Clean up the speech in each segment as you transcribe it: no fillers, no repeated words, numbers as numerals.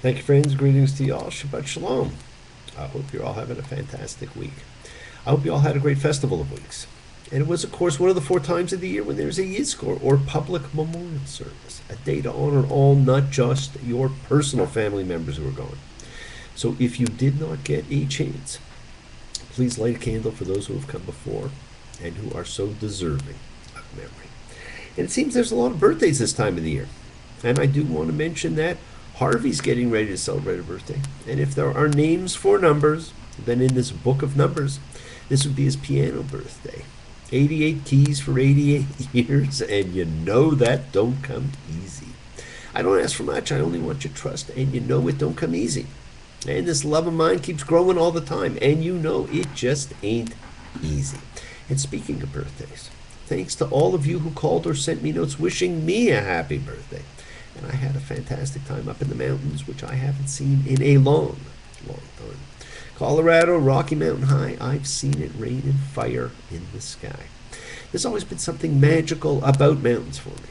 Thank you, friends. Greetings to you all. Shabbat Shalom. I hope you're all having a fantastic week. I hope you all had a great festival of weeks. And it was, of course, one of the 4 times of the year when there's a Yizkor, or public memorial service, a day to honor all, not just your personal family members who are gone. So if you did not get a chance, please light a candle for those who have come before and who are so deserving of memory. And it seems there's a lot of birthdays this time of the year. And I do want to mention that Harvey's getting ready to celebrate a birthday. And if there are names for numbers, then in this book of numbers, this would be his piano birthday. 88 keys for 88 years, and you know that don't come easy. I don't ask for much, I only want your trust, and you know it don't come easy. And this love of mine keeps growing all the time, and you know it just ain't easy. And speaking of birthdays, thanks to all of you who called or sent me notes wishing me a happy birthday. And I had a fantastic time up in the mountains, which I haven't seen in a long time. Colorado, Rocky Mountain High, I've seen it rain and fire in the sky. There's always been something magical about mountains for me.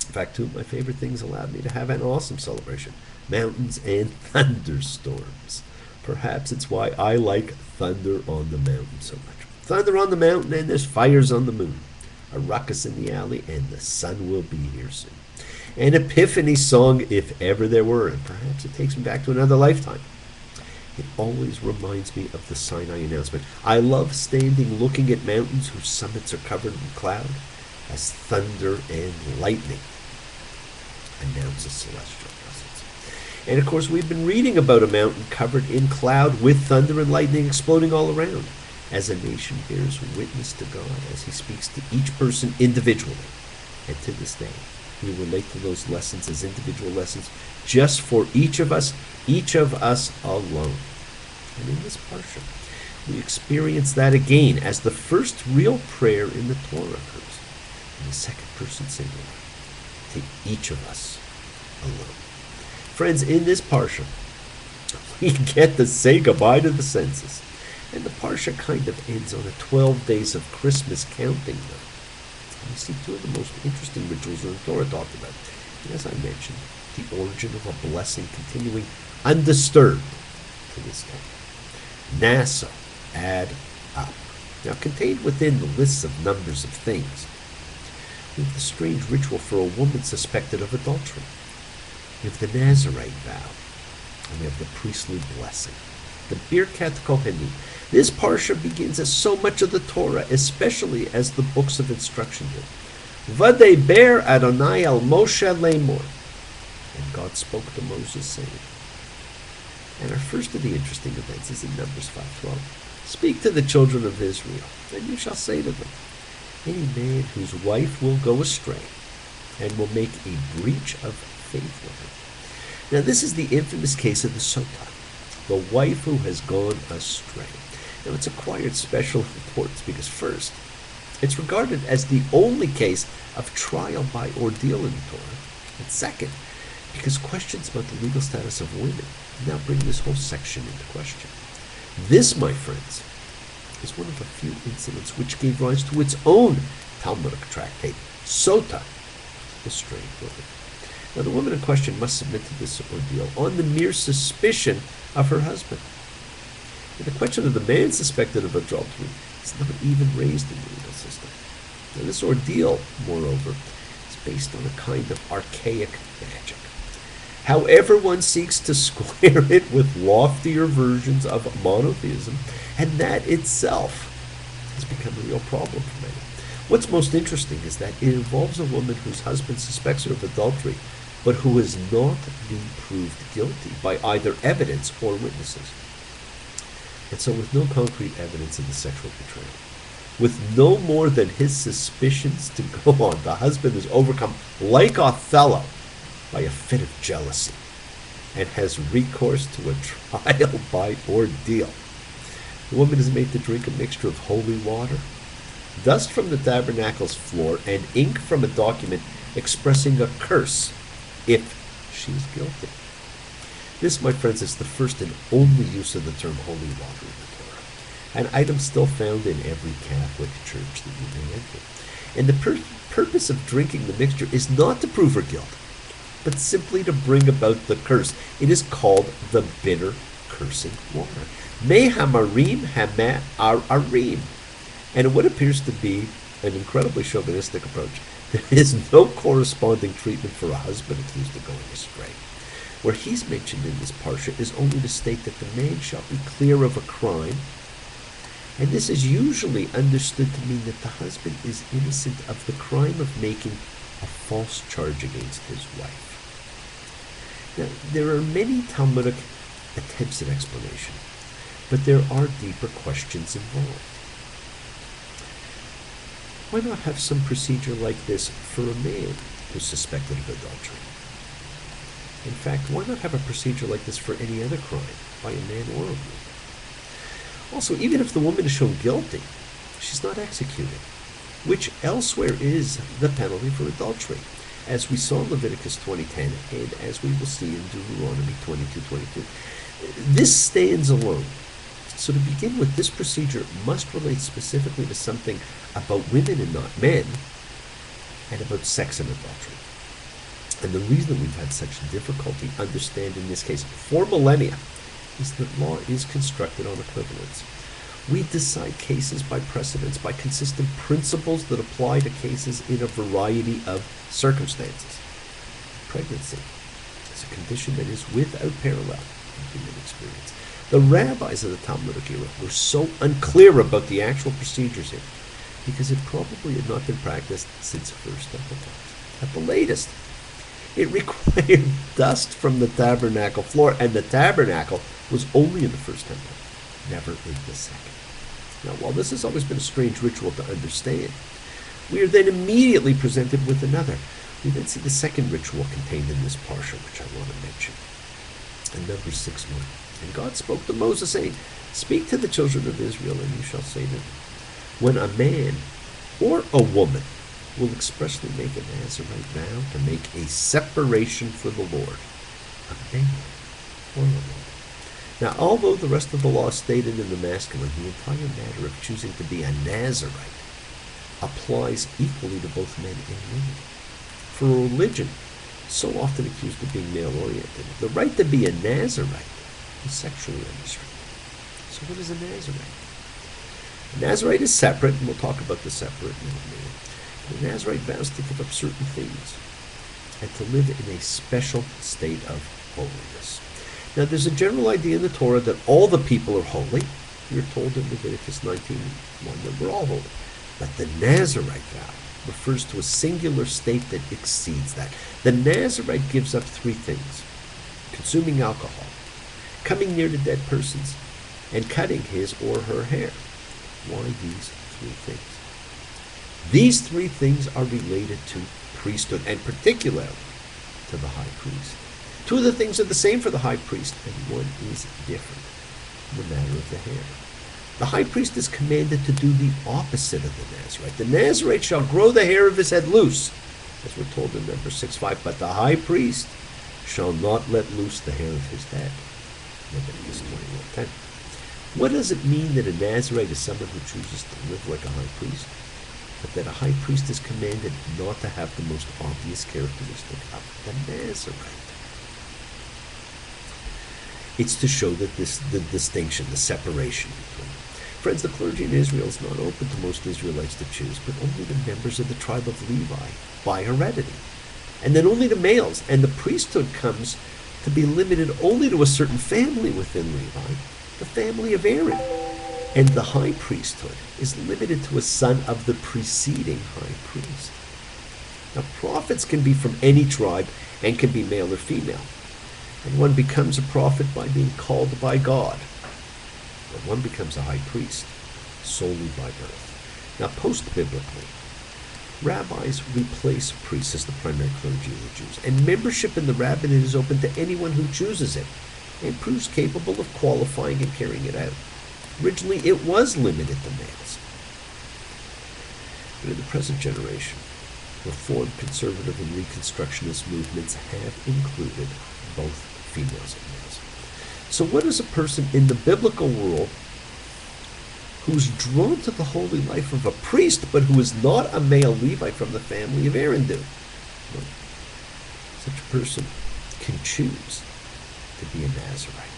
In fact, two of my favorite things allowed me to have an awesome celebration: mountains and thunderstorms. Perhaps it's why I like thunder on the mountain so much. Thunder on the mountain and there's fires on the moon. A ruckus in the alley and the sun will be here soon. An epiphany song, if ever there were, and perhaps it takes me back to another lifetime. It always reminds me of the Sinai announcement. I love standing looking at mountains whose summits are covered in cloud, as thunder and lightning announce a celestial presence. And of course, we've been reading about a mountain covered in cloud with thunder and lightning exploding all around, as a nation bears witness to God as he speaks to each person individually. And to this day, we relate to those lessons as individual lessons just for each of us alone. And in this parsha, we experience that again as the first real prayer in the Torah occurs in the second person singular, to each of us alone. Friends, in this parsha, we get to say goodbye to the census. And the parsha kind of ends on a 12 days of Christmas counting note. We see two of the most interesting rituals in the Torah talked about. And as I mentioned, the origin of a blessing continuing undisturbed to this day. Naso, add up. Now, contained within the lists of numbers of things, we have the strange ritual for a woman suspected of adultery. We have the Nazarite vow, and we have the priestly blessing, the Birkat Kohanim. This parsha begins as so much of the Torah, especially as the books of instruction do. Vadeber Adonai al Moshe lemor. And God spoke to Moses, saying. And our first of the interesting events is in Numbers 5:12. Speak to the children of Israel, and you shall say to them, any man whose wife will go astray, and will make a breach of faith with her. Now this is the infamous case of the Sotah, the wife who has gone astray. Now it's acquired special importance because first, it's regarded as the only case of trial by ordeal in the Torah. And second, because questions about the legal status of women now bring this whole section into question. This, my friends, is one of a few incidents which gave rise to its own Talmudic tractate, Sotah, the strayed woman. Now the woman in question must submit to this ordeal on the mere suspicion of her husband. And the question of the man suspected of adultery is not even raised in the legal system. Now this ordeal, moreover, is based on a kind of archaic magic. However, one seeks to square it with loftier versions of monotheism, and that itself has become a real problem for many. What's most interesting is that it involves a woman whose husband suspects her of adultery, but who has not been proved guilty by either evidence or witnesses. And so with no concrete evidence of the sexual betrayal, with no more than his suspicions to go on, the husband is overcome, like Othello, by a fit of jealousy, and has recourse to a trial by ordeal. The woman is made to drink a mixture of holy water, dust from the tabernacle's floor, and ink from a document expressing a curse if she is guilty. This, my friends, is the first and only use of the term holy water in the Torah, an item still found in every Catholic church that you may enter. And the purpose of drinking the mixture is not to prove her guilt, but simply to bring about the curse. It is called the bitter cursing water. Me hamarim hama arim. And in what appears to be an incredibly chauvinistic approach, there is no corresponding treatment for a husband accused of going astray. Where he's mentioned in this parsha is only to state that the man shall be clear of a crime, and this is usually understood to mean that the husband is innocent of the crime of making a false charge against his wife. Now, there are many Talmudic attempts at explanation, but there are deeper questions involved. Why not have some procedure like this for a man who's suspected of adultery? In fact, why not have a procedure like this for any other crime by a man or a woman? Also, even if the woman is shown guilty, she's not executed, which elsewhere is the penalty for adultery, as we saw in Leviticus 20:10 and as we will see in Deuteronomy 22:22. This stands alone. So to begin with, this procedure must relate specifically to something about women and not men, and about sex and adultery. And the reason we've had such difficulty understanding this case for millennia is that law is constructed on equivalence. We decide cases by precedents, by consistent principles that apply to cases in a variety of circumstances. Pregnancy is a condition that is without parallel in human experience. The rabbis of the Talmudic era were so unclear about the actual procedures here because it probably had not been practiced since First Temple times. At the latest, it required dust from the tabernacle floor, and the tabernacle was only in the First Temple, never in the second. Now, while this has always been a strange ritual to understand, we are then immediately presented with another. We then see the second ritual contained in this parsha, which I want to mention. In Numbers 6:1. And God spoke to Moses, saying, "Speak to the children of Israel, and you shall say to them, when a man or a woman will expressly make a Nazirite vow to make a separation for the Lord, a man or a woman." Now, although the rest of the law is stated in the masculine, the entire matter of choosing to be a Nazirite applies equally to both men and women. For a religion so often accused of being male-oriented, the right to be a Nazirite is sexually unrestricted. So what is a Nazirite? A Nazirite is separate, and we'll talk about the separate in a minute. The Nazirite vows to give up certain things and to live in a special state of holiness. Now, there's a general idea in the Torah that all the people are holy. We're told in Leviticus 19:1 that we're all holy. But the Nazirite vow refers to a singular state that exceeds that. The Nazirite gives up three things: consuming alcohol, coming near to dead persons, and cutting his or her hair. Why these three things? These three things are related to priesthood, and particularly to the high priest. Two of the things are the same for the high priest, and one is different: the matter of the hair. The high priest is commanded to do the opposite of the Nazirite. The Nazirite shall grow the hair of his head loose, as we're told in Numbers 6:5, but the high priest shall not let loose the hair of his head. Leviticus 21:10. What does it mean that a Nazirite is someone who chooses to live like a high priest? But that a high priest is commanded not to have the most obvious characteristic of the Nazirite. It's to show that the distinction, the separation between them. Friends, the clergy in Israel is not open to most Israelites to choose, but only the members of the tribe of Levi by heredity. And then only the males, and the priesthood comes to be limited only to a certain family within Levi, the family of Aaron. And the high priesthood is limited to a son of the preceding high priest. Now, prophets can be from any tribe and can be male or female. And one becomes a prophet by being called by God. But one becomes a high priest solely by birth. Now, post-biblically, rabbis replace priests as the primary clergy of the Jews, and membership in the rabbinate is open to anyone who chooses it and proves capable of qualifying and carrying it out. Originally, it was limited to males. But in the present generation, Reform, conservative, and Reconstructionist movements have included both females and males. So what does a person in the biblical world who's drawn to the holy life of a priest, but who is not a male Levite from the family of Aaron do? Well, Such a person can choose to be a Nazarite.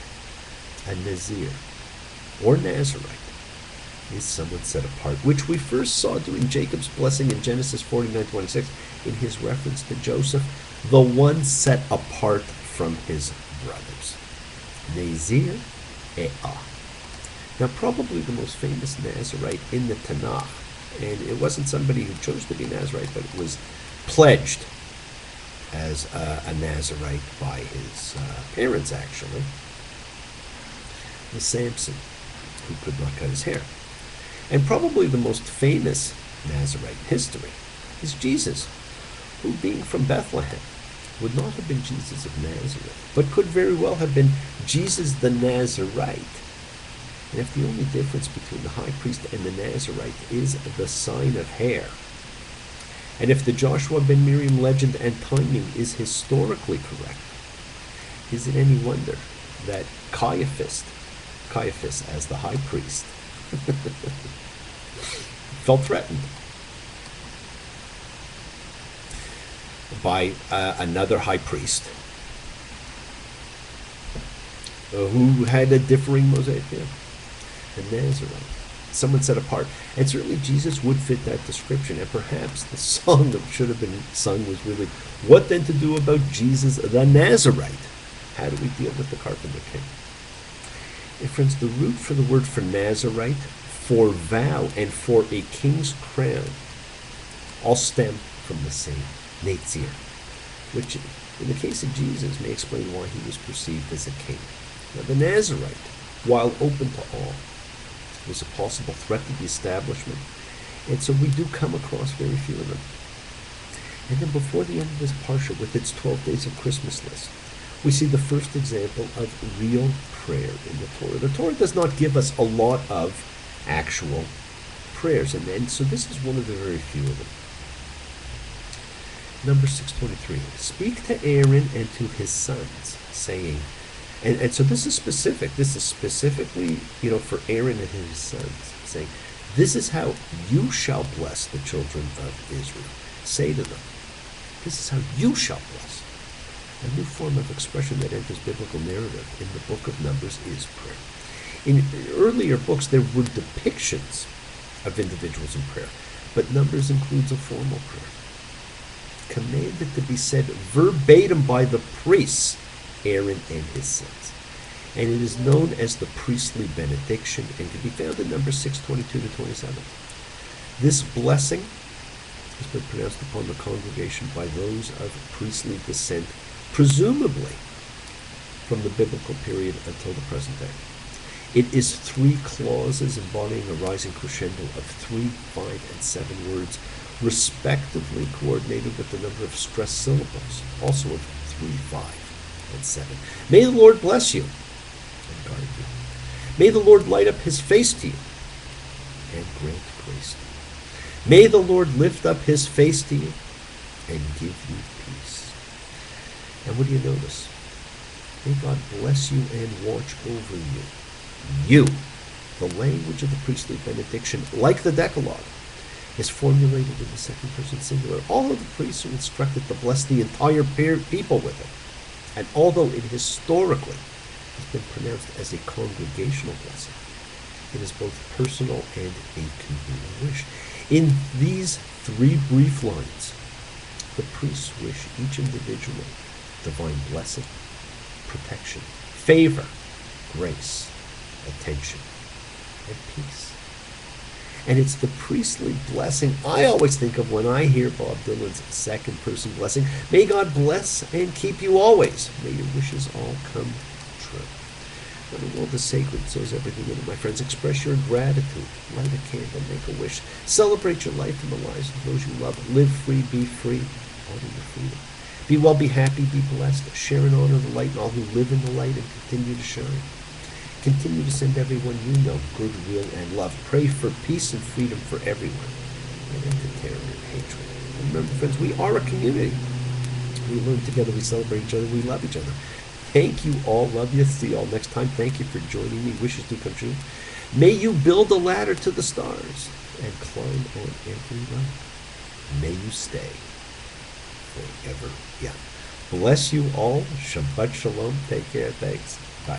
A Nazir, or Nazarite, is someone set apart, which we first saw during Jacob's blessing in Genesis 49:26 in his reference to Joseph, the one set apart from his brothers. Nazir E'ah. Now, probably the most famous Nazarite in the Tanakh, and it wasn't somebody who chose to be Nazarite, but was pledged as a Nazarite by his parents, actually, was Samson, who could not cut his hair. And probably the most famous Nazarite in history is Jesus, who, being from Bethlehem, would not have been Jesus of Nazareth, but could very well have been Jesus the Nazarite. And if the only difference between the high priest and the Nazarite is the sign of hair, and if the Joshua ben Miriam legend and timing is historically correct, is it any wonder that Caiaphas as the high priest, felt threatened by another high priest who had a differing Mosaic view, a Nazarite, someone set apart. And certainly Jesus would fit that description. And perhaps the song that should have been sung was really, what then to do about Jesus the Nazarite? How do we deal with the carpenter king? And friends, the root for the word for Nazarite, for vow, and for a king's crown all stem from the same Nazir, which in the case of Jesus may explain why he was perceived as a king. Now, the Nazarite, while open to all, was a possible threat to the establishment, and so we do come across very few of them. And then before the end of this parsha, with its 12 days of Christmas list, we see the first example of real prayer in the Torah. The Torah does not give us a lot of actual prayers, and so this is one of the very few of them. Number 623, speak to Aaron and to his sons, saying, and so this is specific. This is specifically, for Aaron and his sons, saying, this is how you shall bless the children of Israel. Say to them, this is how you shall bless. A new form of expression that enters biblical narrative in the book of Numbers is prayer. In earlier books, there were depictions of individuals in prayer, but Numbers includes a formal prayer, commanded to be said verbatim by the priests, Aaron and his sons. And it is known as the priestly benediction and can be found in Numbers 6:22-27. This blessing has been pronounced upon the congregation by those of priestly descent, presumably from the biblical period until the present day. It is 3 clauses embodying a rising crescendo of 3, 5, and 7 words, respectively coordinated with the number of stressed syllables, also of 3, 5, and 7. May the Lord bless you and guard you. May the Lord light up his face to you and grant grace to you. May the Lord lift up his face to you and give you peace. And what do you notice? May God bless you and watch over you. You, the language of the priestly benediction, like the Decalogue, is formulated in the second person singular. All of the priests are instructed to bless the entire people with it. And although it historically has been pronounced as a congregational blessing, it is both personal and a communal wish. In these 3 brief lines, the priests wish each individual divine blessing, protection, favor, grace, attention, and peace. And it's the priestly blessing I always think of when I hear Bob Dylan's second person blessing. May God bless and keep you always. May your wishes all come true. When the world is sacred, so is everything in it, my friends. Express your gratitude. Light a candle, make a wish. Celebrate your life and the lives of those you love. Live free, be free. Honor your freedom. Be well, be happy, be blessed. Share and honor the light and all who live in the light and continue to shine. Continue to send everyone you know goodwill and love. Pray for peace and freedom for everyone, and end to terror and hatred. And remember, friends, we are a community. We learn together, we celebrate each other, we love each other. Thank you all. Love you. See you all next time. Thank you for joining me. Wishes do come true. May you build a ladder to the stars and climb on every rung. May you stay forever young. Bless you all. Shabbat shalom. Take care. Thanks.